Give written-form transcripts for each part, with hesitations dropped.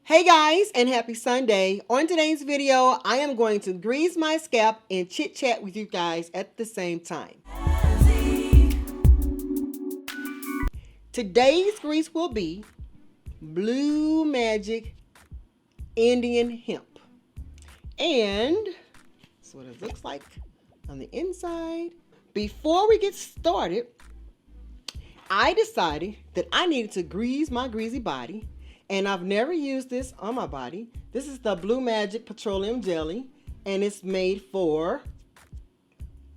Hey guys, and happy Sunday. On today's video, I am going to grease my scalp and chit chat with you guys at the same time. Today's grease will be Blue Magic Indian Hemp. And that's what it looks like on the inside. Before we get started, I decided that I needed to grease my greasy body. And I've never used this on my body. This is the Blue Magic Petroleum Jelly. And it's made for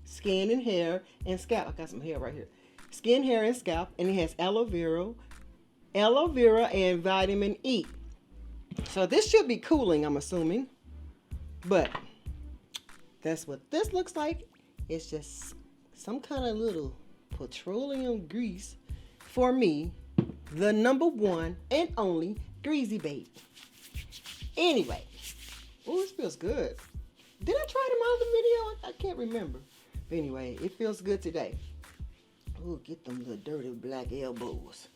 skin and hair and scalp. I got some hair right here. Skin, hair, and scalp. And it has aloe vera, and vitamin E. So this should be cooling, I'm assuming. But that's what this looks like. It's just some kind of little petroleum grease for me. The number one and only greasy baby. Anyway, oh, this feels good. Did I try it in my other video? I can't remember. But anyway, it feels good today. Oh, get them little dirty black elbows.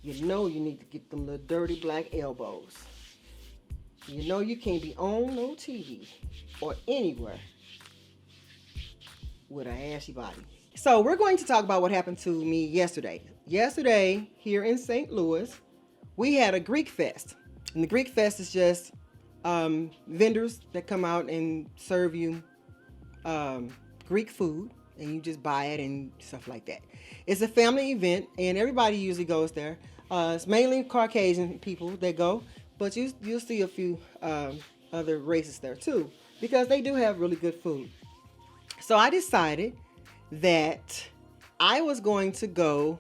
You know you need to get them little dirty black elbows. You know you can't be on no TV or anywhere with an ashy body. So we're going to talk about what happened to me yesterday. Yesterday, here in St. Louis, we had a Greek Fest. And the Greek Fest is just vendors that come out and serve you Greek food. And you just buy it and stuff like that. It's a family event, and everybody usually goes there. It's mainly Caucasian people that go. But you'll see a few other races there too. Because they do have really good food. So I decided that I was going to go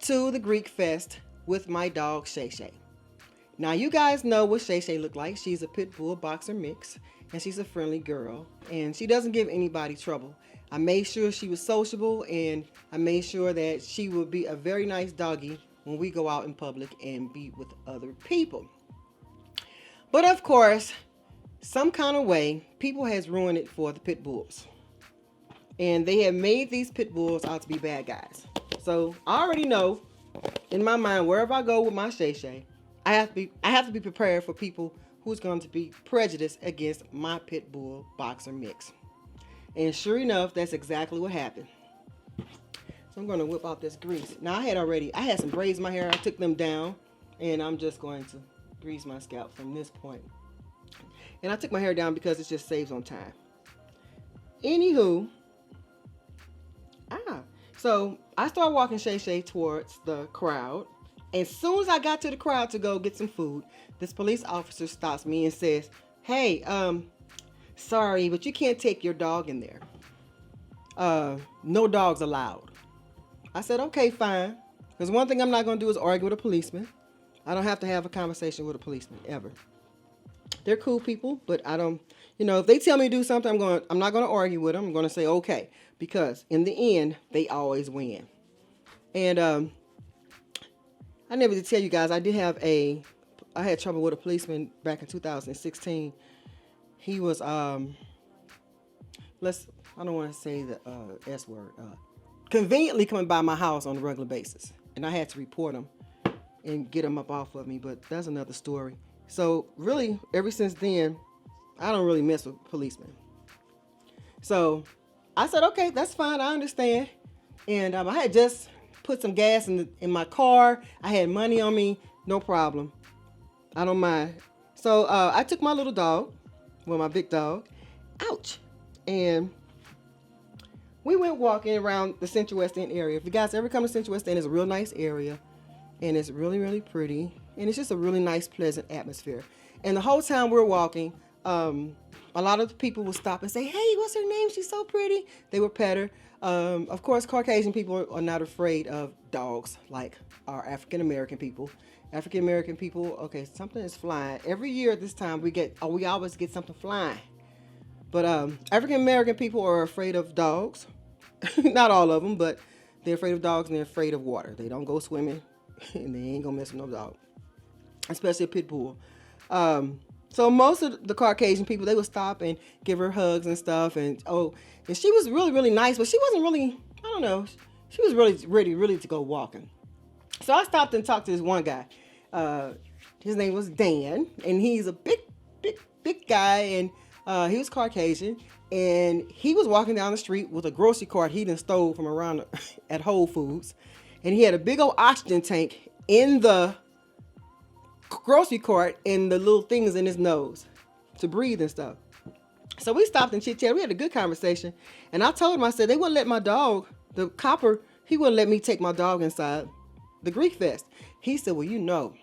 to the Greek Fest with my dog Shay Shay. Now you guys know what Shay Shay looked like. She's a pit bull boxer mix, and she's a friendly girl, and she doesn't give anybody trouble. I made sure she was sociable, and I made sure that she would be a very nice doggy when we go out in public and be with other people. But of course, some kind of way, people has ruined it for the pit bulls. And they have made these pit bulls out to be bad guys. So I already know in my mind, wherever I go with my Shay Shay, I have to be prepared for people who's going to be prejudiced against my pit bull boxer mix. And sure enough, that's exactly what happened. So I'm going to whip out this grease. Now I had some braids in my hair. I took them down, and I'm just going to grease my scalp from this point. And I took my hair down because it just saves on time. Anywho. So I started walking Shay Shay towards the crowd. As soon as I got to the crowd to go get some food, this police officer stops me and says, "Hey, sorry, but you can't take your dog in there. No dogs allowed." I said, "Okay, fine." Because one thing I'm not going to do is argue with a policeman. I don't have to have a conversation with a policeman, ever. They're cool people, but I don't, if they tell me to do something, I'm not going to argue with them. I'm going to say, okay, because in the end, they always win. And I never did tell you guys, I had trouble with a policeman back in 2016. He was, I don't want to say the S word, conveniently coming by my house on a regular basis. And I had to report him and get him up off of me, but that's another story. So really, ever since then, I don't really mess with policemen. So I said, okay, that's fine. I understand. And I had just put some gas in my car. I had money on me. No problem. I don't mind. So I took my little dog, my big dog, ouch. And we went walking around the Central West End area. If you guys ever come to Central West End, it's a real nice area. And it's really, really pretty. And it's just a really nice, pleasant atmosphere. And the whole time we're walking, a lot of the people will stop and say, "Hey, what's her name? She's so pretty." They would pet her. Of course, Caucasian people are not afraid of dogs like our African-American people. African-American people, okay, something is flying. Every year at this time, we always get something flying. But African-American people are afraid of dogs. Not all of them, but they're afraid of dogs and they're afraid of water. They don't go swimming. And they ain't gonna mess with no dog, especially a pit bull. So most of the Caucasian people, they would stop and give her hugs and stuff. And she was really, really nice, but she wasn't really, I don't know, she was really ready to go walking. So I stopped and talked to this one guy. His name was Dan, and he's a big guy, and he was Caucasian, and he was walking down the street with a grocery cart he done stole from around at Whole Foods, and he had a big old oxygen tank in the grocery cart and the little things in his nose to breathe and stuff. So we stopped and chit chat. We had a good conversation, and I told him, I said, they wouldn't let my dog, the copper, he wouldn't let me take my dog inside the Greek Fest. He said, well, you know,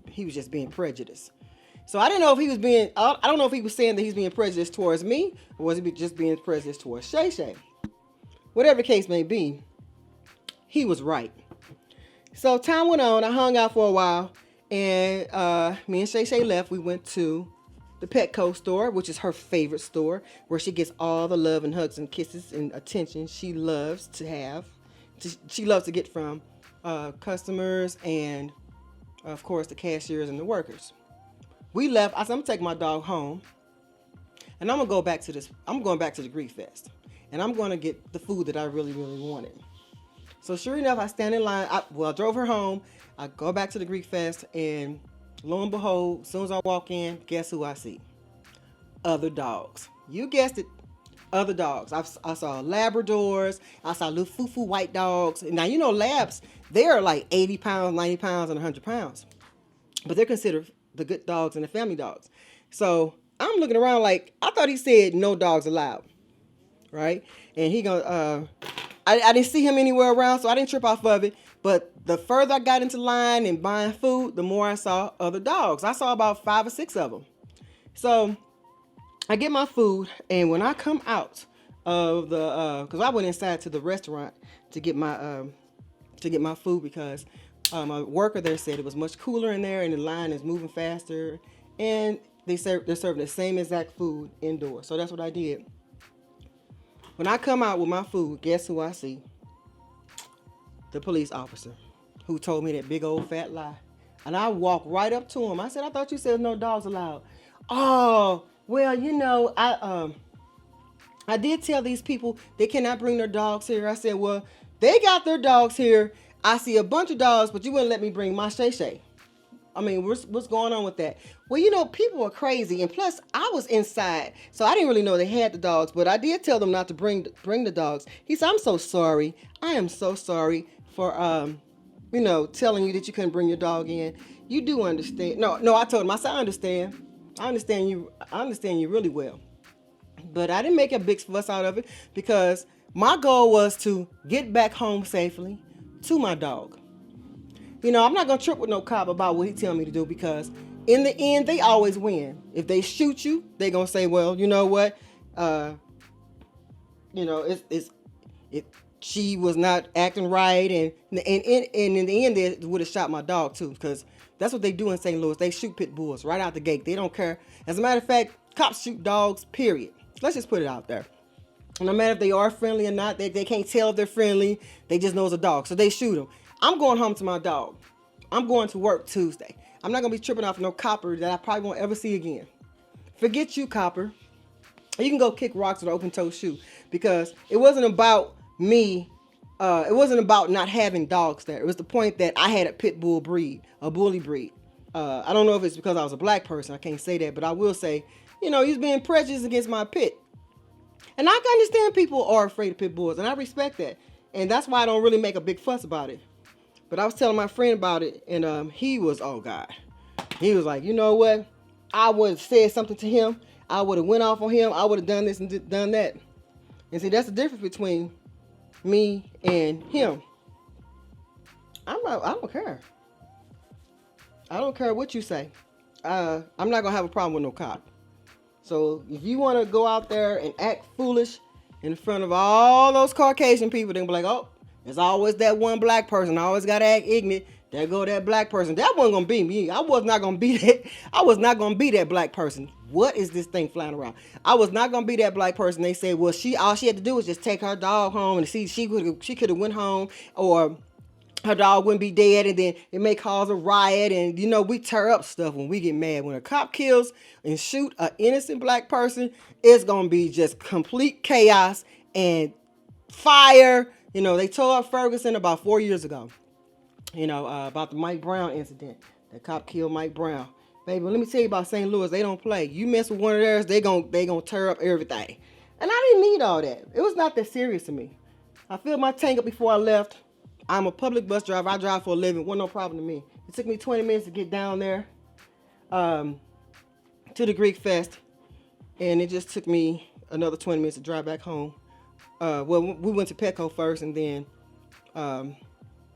he was just being prejudiced. So I didn't know if he was being, I don't know if he was saying that he's being prejudiced towards me, or was he just being prejudiced towards Shay Shay. Whatever the case may be, he was right. So time went on. I hung out for a while, and me and Shay Shay left. We went to the Petco store, which is her favorite store, where she gets all the love and hugs and kisses and attention she loves to have. She loves to get from customers and, of course, the cashiers and the workers. We left. I said, I'm gonna take my dog home, and I'm going back to the Greek Fest, and I'm going to get the food that I really, really wanted. So sure enough, I stand in line. I drove her home. I go back to the Greek Fest, and lo and behold, as soon as I walk in, guess who I see? Other dogs. You guessed it, other dogs. I saw Labradors. I saw little foo-foo white dogs. Now, you know, Labs, they're like 80 pounds, 90 pounds, and 100 pounds. But they're considered the good dogs and the family dogs. So I'm looking around like, I thought he said no dogs allowed, right? And he gonna, I didn't see him anywhere around, so I didn't trip off of it. But the further I got into line and buying food, the more I saw other dogs. I saw about 5 or 6 of them. So I get my food, and when I come out of the, because I went inside to the restaurant to get my food, because my worker there said it was much cooler in there and the line is moving faster, and they're serving the same exact food indoors. So that's what I did. When I come out with my food, guess who I see? The police officer who told me that big old fat lie. And I walked right up to him. I said, I thought you said no dogs allowed. Oh, well, you know, I did tell these people they cannot bring their dogs here. I said, well, they got their dogs here. I see a bunch of dogs, but you wouldn't let me bring my Shay Shay. I mean, what's going on with that? Well, you know, people are crazy. And plus, I was inside, so I didn't really know they had the dogs. But I did tell them not to bring the dogs. He said, I'm so sorry. I am so sorry for, you know, telling you that you couldn't bring your dog in. You do understand. No, I told him. I said, I understand. I understand you really well. But I didn't make a big fuss out of it, because my goal was to get back home safely to my dog. You know, I'm not going to trip with no cop about what he tell me to do, because in the end, they always win. If they shoot you, they're going to say, well, you know what? You know, she was not acting right. And in the end, they would have shot my dog too, because that's what they do in St. Louis. They shoot pit bulls right out the gate. They don't care. As a matter of fact, cops shoot dogs, period. Let's just put it out there. No matter if they are friendly or not, they can't tell if they're friendly. They just know it's a dog, so they shoot them. I'm going home to my dog. I'm going to work Tuesday. I'm not going to be tripping off no copper that I probably won't ever see again. Forget you, copper. You can go kick rocks with an open-toe shoe, because it wasn't about me. It wasn't about not having dogs there. It was the point that I had a pit bull breed, a bully breed. I don't know if it's because I was a black person. I can't say that, but I will say, you know, he's being prejudiced against my pit. And I can understand people are afraid of pit bulls, and I respect that. And that's why I don't really make a big fuss about it. But I was telling my friend about it, and he was, oh God. He was like, you know what? I would have said something to him. I would have went off on him. I would have done this and done that. And see, that's the difference between me and him. I don't care. I don't care what you say. I'm not going to have a problem with no cop. So if you want to go out there and act foolish in front of all those Caucasian people, then be like, oh, there's always that one black person. I always got to act ignorant. There go that black person. That wasn't going to be me. I was not going to be that. I was not going to be that black person. What is this thing flying around? I was not going to be that black person. They said, well, all she had to do was just take her dog home, and see, she could have went home, or her dog wouldn't be dead, and then it may cause a riot. And, you know, we tear up stuff when we get mad. When a cop kills and shoot an innocent black person, it's going to be just complete chaos and fire. You know, they tore up Ferguson about 4 years ago, you know, about the Mike Brown incident. That cop killed Mike Brown. Baby, let me tell you about St. Louis. They don't play. You mess with one of theirs, they gonna tear up everything. And I didn't need all that. It was not that serious to me. I filled my tank up before I left. I'm a public bus driver. I drive for a living. Wasn't no problem to me. It took me 20 minutes to get down there to the Greek Fest. And it just took me another 20 minutes to drive back home. Well, we went to Petco first, and then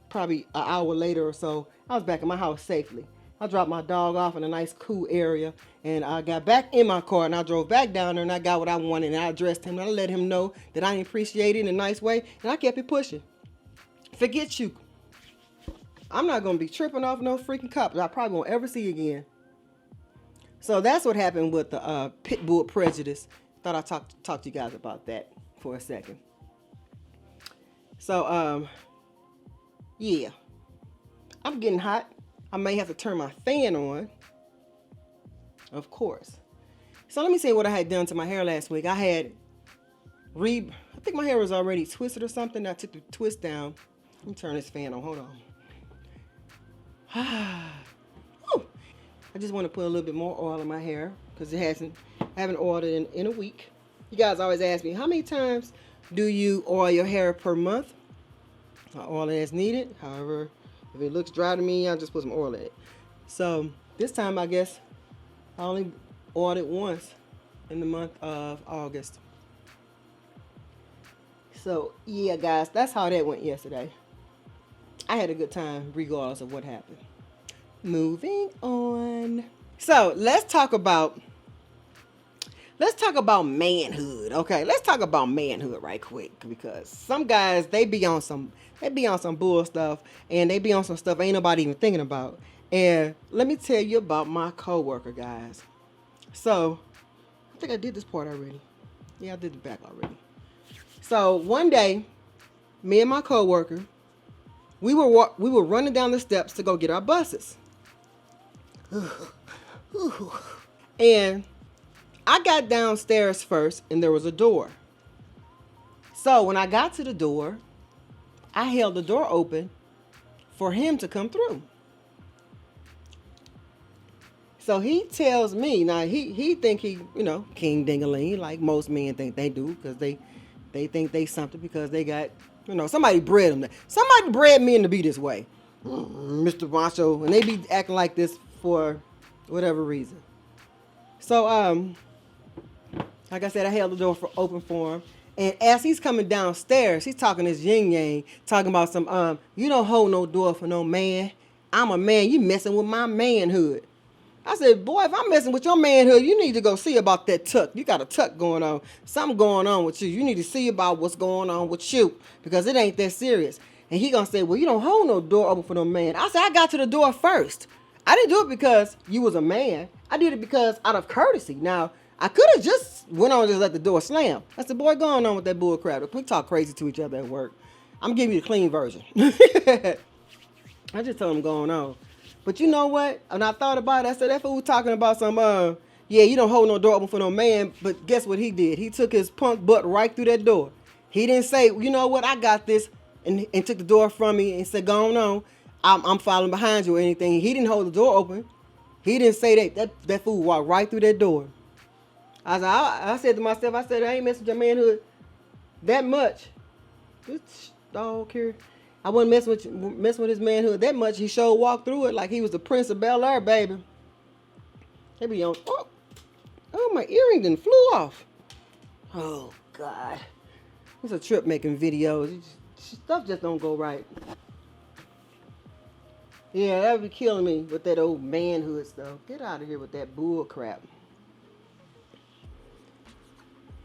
probably an hour later or so, I was back in my house safely. I dropped my dog off in a nice cool area, and I got back in my car, and I drove back down there, and I got what I wanted, and I addressed him, and I let him know that I appreciate it in a nice way, and I kept it pushing. Forget you. I'm not going to be tripping off no freaking cops I probably won't ever see again. So that's what happened with the Bull Prejudice. Thought I'd talk to you guys about that for a second. So, yeah. I'm getting hot. I may have to turn my fan on. Of course. So let me say what I had done to my hair last week. I think my hair was already twisted or something. I took the twist down. Let me turn this fan on. Hold on. I just want to put a little bit more oil in my hair because I haven't oiled it in a week. You guys always ask me, how many times do you oil your hair per month? I oil it as needed. However, if it looks dry to me, I'll just put some oil in it. So this time, I guess, I only oiled it once in the month of August. So yeah, guys, that's how that went yesterday. I had a good time regardless of what happened. Moving on. So let's talk about manhood. Okay, let's talk about manhood right quick, because some guys, they be on some bull stuff, and they be on some stuff ain't nobody even thinking about. And let me tell you about my coworker, guys. So I think I did this part already. Yeah, I did the back already. So one day, me and my coworker, we were running down the steps to go get our buses. And I got downstairs first, and there was a door. So when I got to the door, I held the door open for him to come through. So he tells me, now he think he, king ding-a-ling, like most men think they do, because they think they something because they got, somebody bred them. Somebody bred men to be this way. Mr. Macho, and they be acting like this for whatever reason. So, like I said, I held the door open for him. And as he's coming downstairs, he's talking this yin-yang, talking about some, you don't hold no door for no man. I'm a man. You messing with my manhood. I said, boy, if I'm messing with your manhood, you need to go see about that tuck. You got a tuck going on. Something going on with you. You need to see about what's going on with you, because it ain't that serious. And he gonna say, well, you don't hold no door open for no man. I said, I got to the door first. I didn't do it because you was a man. I did it because out of courtesy. Now, I could have just went on and just let the door slam. I said, boy, going on with that bull crap. We talk crazy to each other at work. I'm giving you the clean version. I just told him going on. But you know what? And I thought about it. I said, that fool talking about some, yeah, you don't hold no door open for no man. But guess what he did? He took his punk butt right through that door. He didn't say, you know what, I got this, and took the door from me and said, go on. I'm following behind you or anything. He didn't hold the door open. He didn't say that fool walked right through that door. I said to myself, I ain't messing with your manhood that much. This dog here. I wasn't messing with his manhood that much. He sure walked through it like he was the Prince of Bel-Air, baby. They be on, oh, my earring done flew off. Oh, God. It's a trip making videos. Stuff just don't go right. Yeah, that would be killing me with that old manhood stuff. Get out of here with that bull crap.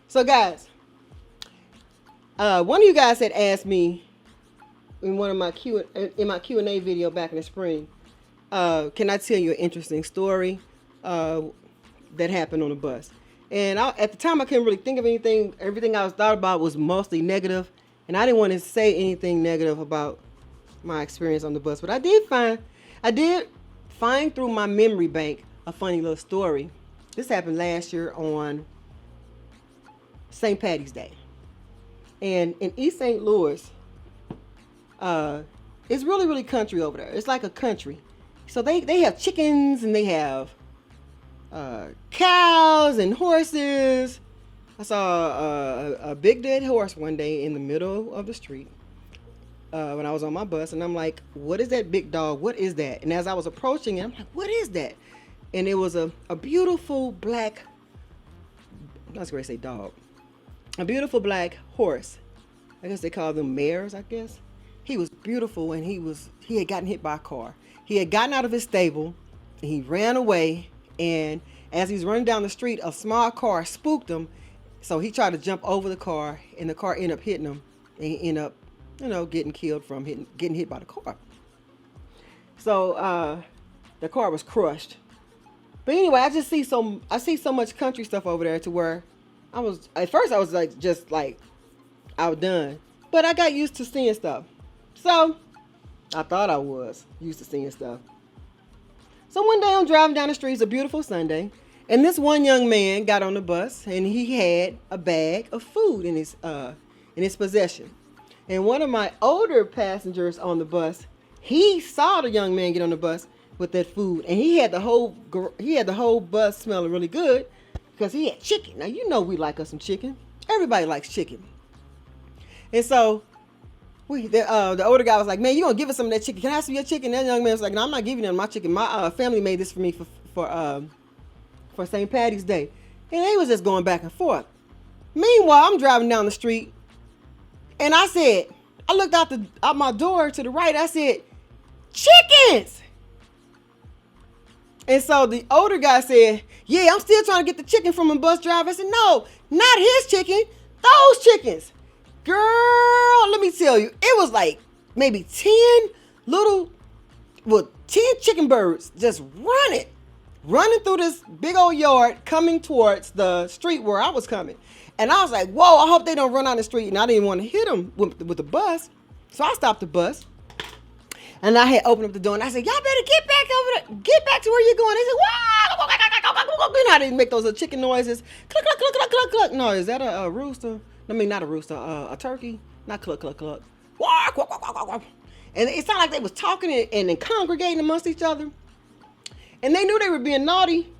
So, guys, one of you guys had asked me in one of my Q&A video back in the spring, can I tell you an interesting story that happened on the bus? And at the time, I couldn't really think of anything. Everything I was thought about was mostly negative, and I didn't want to say anything negative about my experience on the bus. But I did find through my memory bank a funny little story. This happened last year on St. Patty's Day. And in East St. Louis, it's really, really country over there. It's like a country. So they have chickens and they have cows and horses. I saw a big dead horse one day in the middle of the street when I was on my bus, and I'm like, what is that big dog? What is that? And as I was approaching it, I'm like, what is that? And it was a beautiful black, I was going to say dog, a beautiful black horse. I guess they call them mares, I guess. He was beautiful, and he had gotten hit by a car. He had gotten out of his stable, and he ran away, and as he's running down the street, a small car spooked him. So he tried to jump over the car, and the car ended up hitting him, and he ended up, getting killed from getting hit by the car. So the car was crushed. But anyway, I see so much country stuff over there to where at first I was just outdone, but I got used to seeing stuff. So I thought I was used to seeing stuff. So one day I'm driving down the street. It's a beautiful Sunday. And this one young man got on the bus, and he had a bag of food in his possession. And one of my older passengers on the bus, he saw the young man get on the bus with that food, and he had the whole bus smelling really good because he had chicken. Now you know we like us some chicken. Everybody likes chicken. And so the older guy was like, "Man, you gonna give us some of that chicken? Can I have some of your chicken?" That young man was like, "No, I'm not giving them my chicken. My family made this for me for St. Patty's Day." And they was just going back and forth. Meanwhile, I'm driving down the street, and I looked out my door to the right. I said, "Chickens!" And so the older guy said, "Yeah, I'm still trying to get the chicken from a bus driver." I said, "No, not his chicken. Those chickens." Girl, let me tell you, it was like maybe 10 chicken birds just running through this big old yard coming towards the street where I was coming. And I was like, whoa, I hope they don't run on the street. And I didn't want to hit them with the bus. So I stopped the bus. And I had opened up the door, and I said, "Y'all better get back over there. Get back to where you're going." They said, "Wow." You know how they make those little chicken noises. Cluck, cluck, cluck, cluck, cluck, cluck. No, is that a rooster? I mean, not a rooster, a turkey. Not cluck, cluck, cluck. Quack, quack, quack, quack, quack. And it sounded like they was talking and congregating amongst each other. And they knew they were being naughty.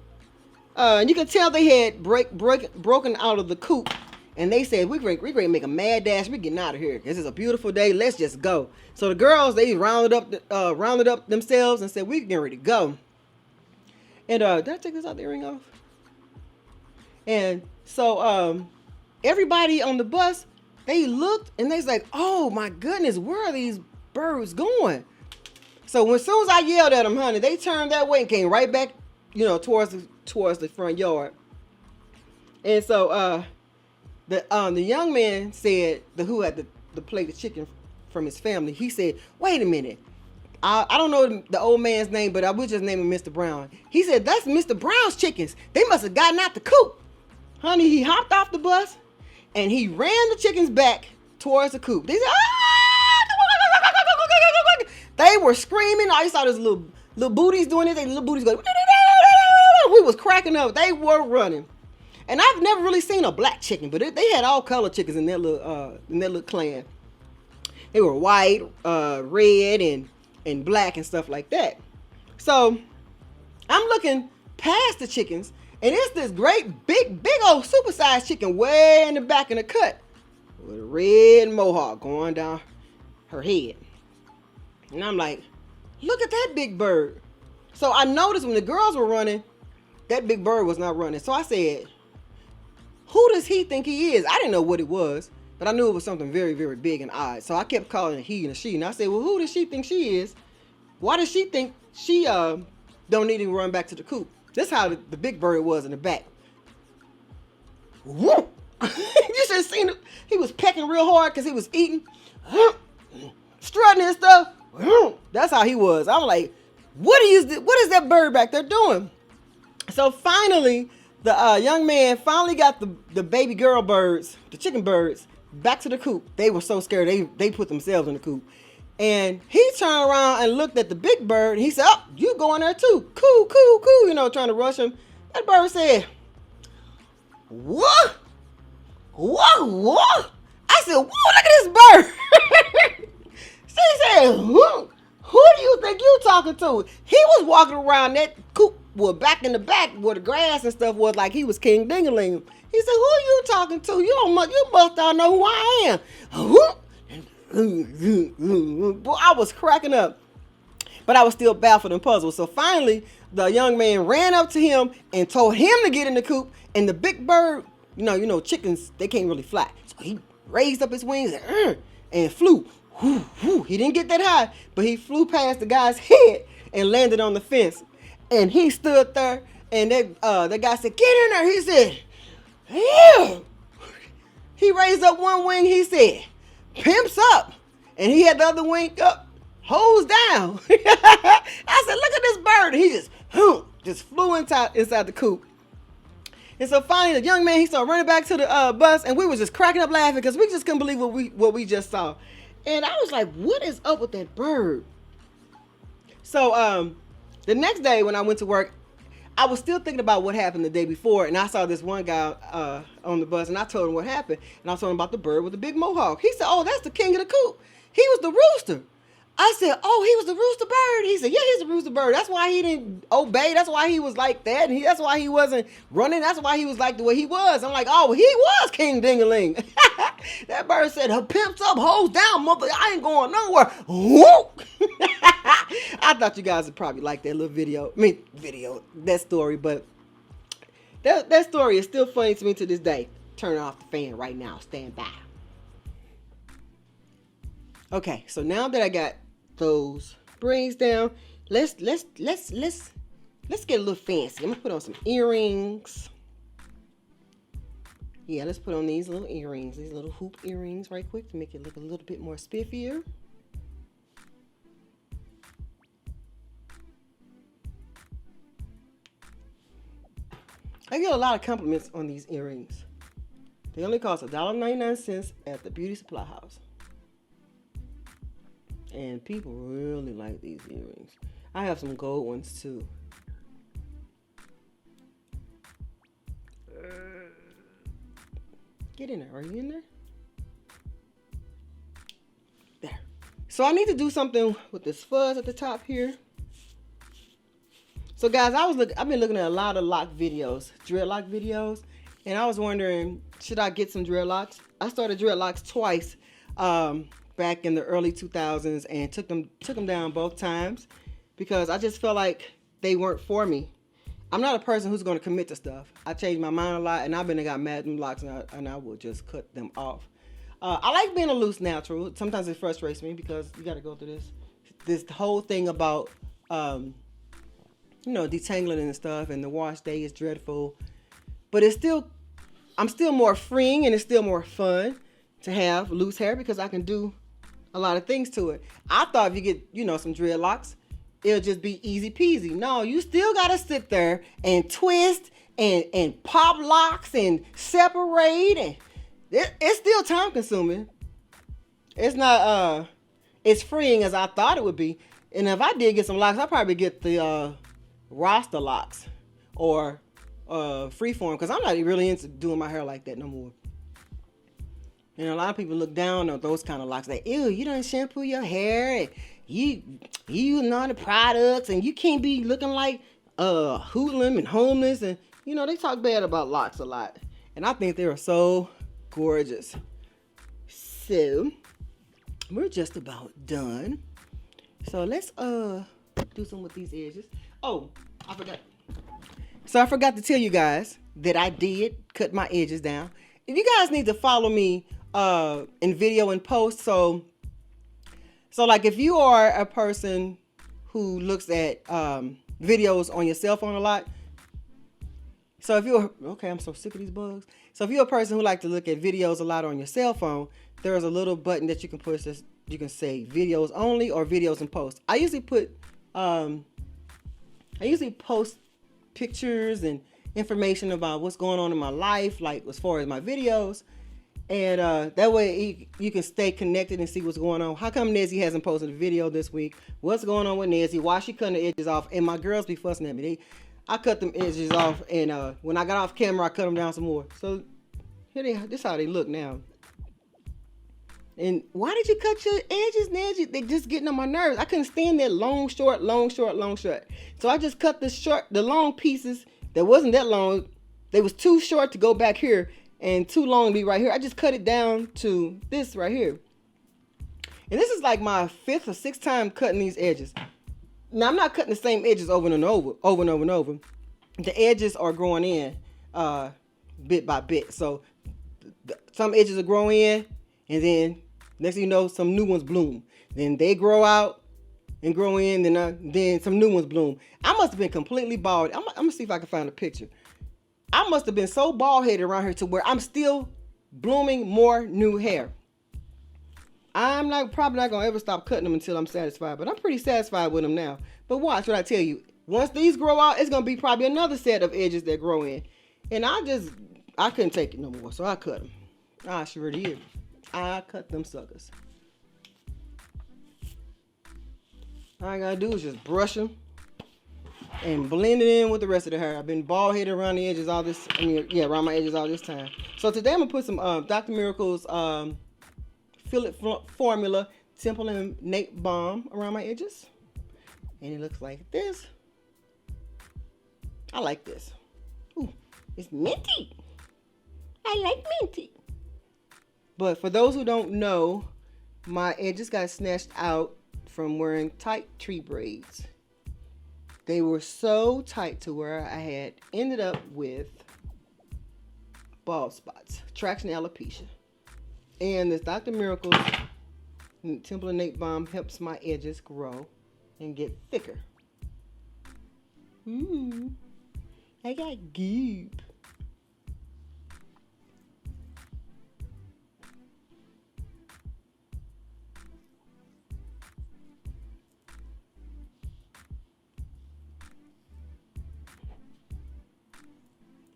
And you could tell they had broken out of the coop. And they said, we're going to make a mad dash. We're getting out of here. This is a beautiful day. Let's just go. So the girls, they rounded up themselves and said, we're getting ready to go. And did I take this out the earring off? And so everybody on the bus, they looked and they was like, oh my goodness, where are these birds going? So as soon as I yelled at them, honey, they turned that way and came right back, towards the front yard. And so the young man said, who had the plate of chicken from his family, he said, wait a minute. I don't know the old man's name, but I would just name him Mr. Brown. He said, that's Mr. Brown's chickens. They must have gotten out the coop. Honey, he hopped off the bus and he ran the chickens back towards the coop. They said, they were screaming. I saw those little booties doing it. They little booties going. We was cracking up. They were running. And I've never really seen a black chicken, but they had all color chickens in their little clan. They were white, red, and black and stuff like that. So I'm looking past the chickens, and it's this great big old supersized chicken way in the back in the cut with a red mohawk going down her head. And I'm like, look at that big bird. So I noticed when the girls were running, that big bird was not running. So I said, who does he think he is? I didn't know what it was, but I knew it was something very, very big and odd. So I kept calling it he and a she. And I said, well, who does she think she is? Why does she think she don't need to run back to the coop? This is how the big bird was in the back. Whoop! You should have seen him. He was pecking real hard because he was eating, strutting and stuff. That's how he was. I'm like, what is that bird back there doing? So finally, the young man finally got the baby girl birds, the chicken birds, back to the coop. They were so scared they put themselves in the coop. And he turned around and looked at the big bird. And he said, oh, you go in there too. Cool. Trying to rush him. That bird said, what? I said, whoa, look at this bird. She said, who Who do you think you talking to? He was walking around that coop, well, back in the back where the grass and stuff was, like he was King Dingaling. He said, who are you talking to? You must all know who I am. Boy, I was cracking up. But I was still baffled and puzzled. So finally, the young man ran up to him and told him to get in the coop. And the big bird, chickens, they can't really fly. So he raised up his wings and flew. He didn't get that high, but he flew past the guy's head and landed on the fence. And he stood there, and that guy said, get in there. He said, yeah. He raised up one wing. He said, pimps up. And he had the other wing up, hose down. I said, look at this bird. He just flew inside the coop. And so finally, the young man, he started running back to the bus, and we was just cracking up laughing because we just couldn't believe what we just saw. And I was like, what is up with that bird? So the next day when I went to work, I was still thinking about what happened the day before, and I saw this one guy on the bus, and I told him what happened, and I told him about the bird with the big mohawk. He said, oh, that's the king of the coop. He was the rooster. I said, oh, he was the rooster bird. He said, yeah, he's the rooster bird. That's why he didn't obey. That's why he was like that. And that's why he wasn't running. That's why he was like the way he was. I'm like, oh, he was King Dingaling. That bird said, her pimps up, hoes down, mother. I ain't going nowhere. Whoop. I thought you guys would probably like that little that story. But that story is still funny to me to this day. Turn off the fan right now. Stand by. Okay, so now that I got those braids down, let's get a little fancy. I'm gonna put on some earrings. Yeah, let's put on these little earrings, these little hoop earrings right quick to make it look a little bit more spiffier. I get a lot of compliments on these earrings. They only cost $1.99 at the beauty supply house. And people really like these earrings. I have some gold ones too. Get in there. Are you in there? There. So I need to do something with this fuzz at the top here. So guys, I've been looking at a lot of lock videos, dreadlock videos, and I was wondering, should I get some dreadlocks? I started dreadlocks twice. Back in the early 2000s and took them down both times because I just felt like they weren't for me. I'm not a person who's going to commit to stuff. I change my mind a lot, and I've been got mad at them locks, and I will just cut them off. I like being a loose natural. Sometimes it frustrates me because you got to go through this whole thing about detangling and stuff, and the wash day is dreadful. But I'm still more freeing, and it's still more fun to have loose hair because I can do a lot of things to it. I thought if you get, some dreadlocks, it'll just be easy peasy. No, you still gotta sit there and twist and pop locks and separate, and it's still time consuming. It's not as freeing as I thought it would be. And if I did get some locks, I'd probably get the Rasta locks or freeform because I'm not really into doing my hair like that no more. And a lot of people look down on those kind of locks. Like, ew, you don't shampoo your hair, and you know the products, and you can't be looking like hoodlum and homeless, and they talk bad about locks a lot. And I think they are so gorgeous. So we're just about done. So let's do some with these edges. Oh, I forgot. So I forgot to tell you guys that I did cut my edges down. If you guys need to follow me in video and post, so like if you are a person who looks at videos on your cell phone a lot, so if you're I'm so sick of these bugs. So if you're a person who like to look at videos a lot on your cell phone, there's a little button that you can push. This you can say videos only or videos and post. I usually post pictures and information about what's going on in my life, like as far as my videos. And that way you can stay connected and see what's going on. How come Nezi hasn't posted a video this week? What's going on with Nezi? Why she cutting the edges off? And my girls be fussing at me. I cut them edges off, and when I got off camera, I cut them down some more. So this is how they look now. And why did you cut your edges, Nezi? They just getting on my nerves. I couldn't stand that long, short, long, short, long, short. So I just cut the long pieces that wasn't that long. They was too short to go back here and too long to be right here. I just cut it down to this right here. And this is like my 5th or 6th time cutting these edges. Now I'm not cutting the same edges over and over. The edges are growing in bit by bit. So some edges are growing in, and then next thing you know, some new ones bloom. Then they grow out and grow in, then some new ones bloom. I must have been completely bald. I'm gonna see if I can find a picture. I must have been so bald-headed around here to where I'm still blooming more new hair. I'm probably not gonna ever stop cutting them until I'm satisfied, but I'm pretty satisfied with them now. But watch what I tell you. Once these grow out, it's gonna be probably another set of edges that grow in. And I couldn't take it no more, so I cut them. I sure did. I cut them suckers. All I gotta do is just brush them and blend it in with the rest of the hair. I've been bald-headed around the edges around my edges all this time. So today I'm gonna put some Dr. Miracle's Fill It Formula Simple and Nape Balm around my edges. And it looks like this. I like this. Ooh, it's minty. I like minty. But for those who don't know, my edges got snatched out from wearing tight tree braids. They were so tight to where I had ended up with bald spots, traction alopecia. And this Dr. Miracle's Simple and Nape Balm helps my edges grow and get thicker. Ooh, I got goop.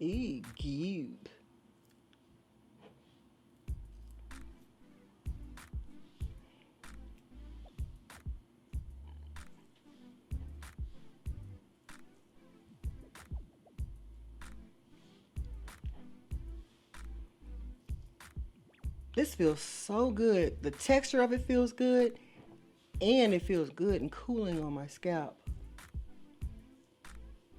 Ew, goop. This feels so good. The texture of it feels good, and it feels good and cooling on my scalp.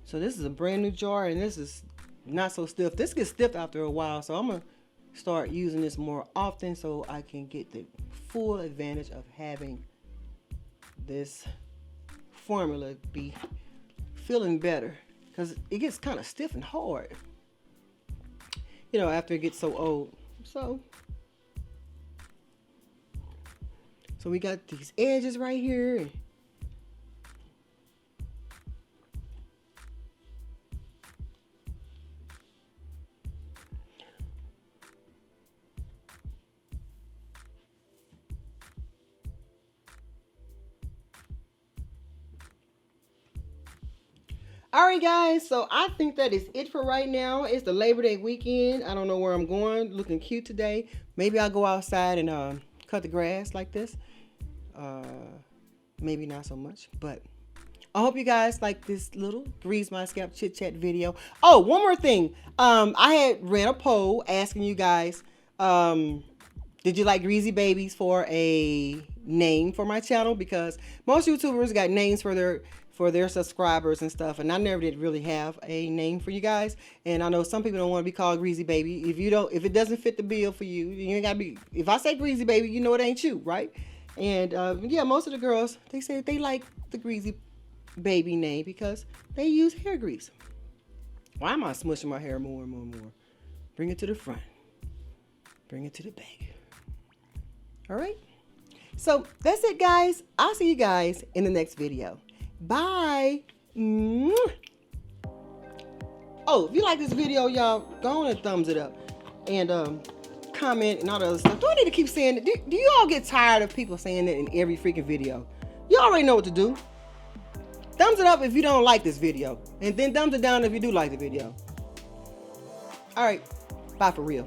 So this is a brand new jar, and this is not so stiff. This gets stiff after a while, so I'm gonna start using this more often so I can get the full advantage of having this formula be feeling better, because it gets kind of stiff and hard, you know, after it gets so old. So we got these edges right here. Alright guys, so I think that is it for right now. It's the Labor Day weekend. I don't know where I'm going. Looking cute today. Maybe I'll go outside and cut the grass like this. Maybe not so much, but I hope you guys like this little Grease My Scalp Chit Chat video. Oh, one more thing. I had ran a poll asking you guys, did you like Greasy Babies for a name for my channel? Because most YouTubers got names for their subscribers and stuff, and I never did really have a name for you guys. And I know some people don't want to be called Greasy Baby. If it doesn't fit the bill for you, you ain't gotta be. If I say Greasy Baby, you know it ain't you, right? And yeah, most of the girls, they say they like the Greasy Baby name because they use hair grease. Why am I smushing my hair more and more and more? Bring it to the front. Bring it to the back. All right. So that's it, guys. I'll see you guys in the next video. Bye. Oh, if you like this video, y'all, go on and thumbs it up. And comment and all the other stuff. Do I need to keep saying it? Do you all get tired of people saying it in every freaking video? You already know what to do. Thumbs it up if you don't like this video. And then thumbs it down if you do like the video. Alright. Bye for real.